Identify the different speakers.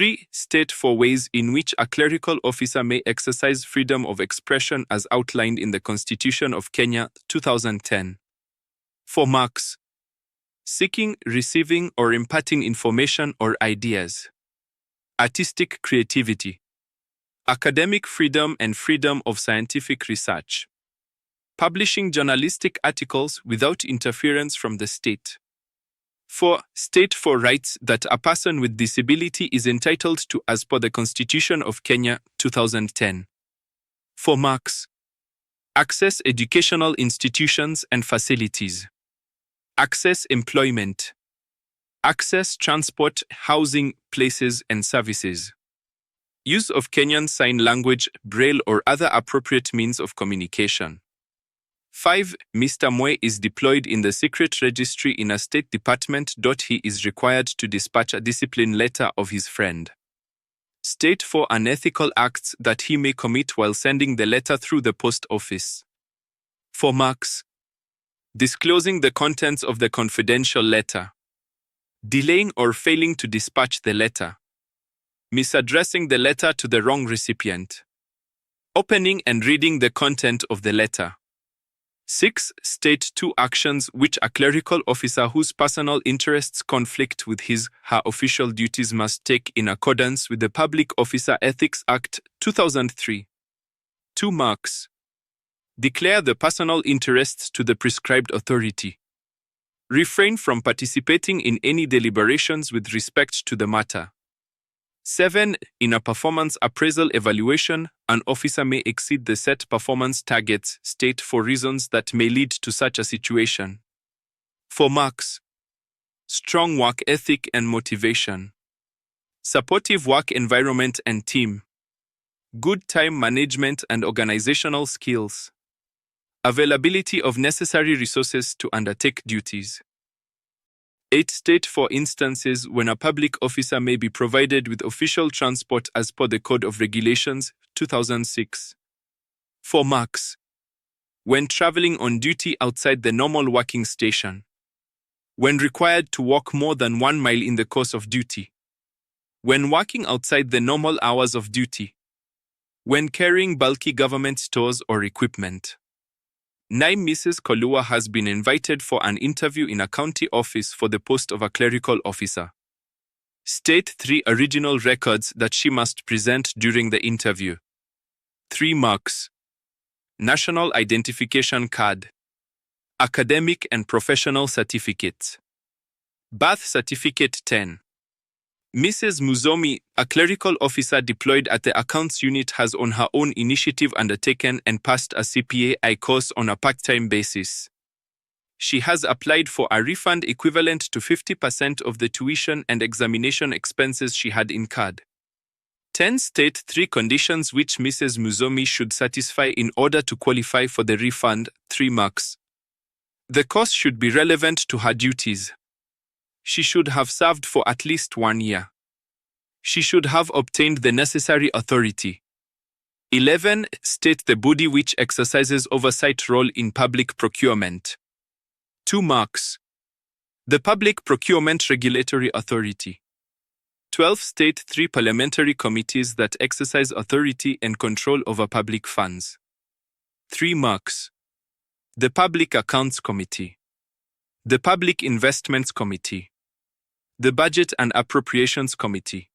Speaker 1: 3. State 4 ways in which a clerical officer may exercise freedom of expression as outlined in the Constitution of Kenya, 2010. 4 marks. Seeking, receiving, or imparting information or ideas. Artistic creativity. Academic freedom and freedom of scientific research. Publishing journalistic articles without interference from the state. 4. State 4 rights that a person with disability is entitled to as per the Constitution of Kenya, 2010. 4 marks. Access educational institutions and facilities. Access employment. Access transport, housing, places and services. Use of Kenyan Sign Language, Braille or other appropriate means of communication. 5. Mr. Mwe is deployed in the secret registry in a state department. He is required to dispatch a discipline letter of his friend. State 4 unethical acts that he may commit while sending the letter through the post office. 4 marks. Disclosing the contents of the confidential letter. Delaying or failing to dispatch the letter. Misaddressing the letter to the wrong recipient. Opening and reading the content of the letter. 6. State 2 actions which a clerical officer whose personal interests conflict with his/her official duties must take in accordance with the Public Officer Ethics Act, 2003. 2 marks. Declare the personal interests to the prescribed authority. Refrain from participating in any deliberations with respect to the matter. 7. In a performance appraisal evaluation, an officer may exceed the set performance targets. State 4 reasons that may lead to such a situation. 4 marks. Strong work ethic and motivation. Supportive work environment and team. Good time management and organizational skills. Availability of necessary resources to undertake duties. 8. State 4 instances when a public officer may be provided with official transport as per the Code of Regulations, 2006. 4 marks. When traveling on duty outside the normal working station. When required to walk more than 1 mile in the course of duty. When working outside the normal hours of duty. When carrying bulky government stores or equipment. 9. Mrs. Kolua has been invited for an interview in a county office for the post of a clerical officer. State 3 original records that she must present during the interview. 3 marks. National Identification Card. Academic and Professional Certificates. Birth Certificate 10. Mrs. Muzomi, a clerical officer deployed at the accounts unit, has on her own initiative undertaken and passed a CPA course on a part-time basis. She has applied for a refund equivalent to 50% of the tuition and examination expenses she had incurred. 10. State 3 conditions which Mrs. Muzomi should satisfy in order to qualify for the refund. 3 marks. The course should be relevant to her duties. She should have served for at least 1 year. She should have obtained the necessary authority. 11. State the body which exercises oversight role in public procurement. 2 marks. The Public Procurement Regulatory Authority. 12. State 3 parliamentary committees that exercise authority and control over public funds. 3 marks. The Public Accounts Committee. The Public Investments Committee. The Budget and Appropriations Committee.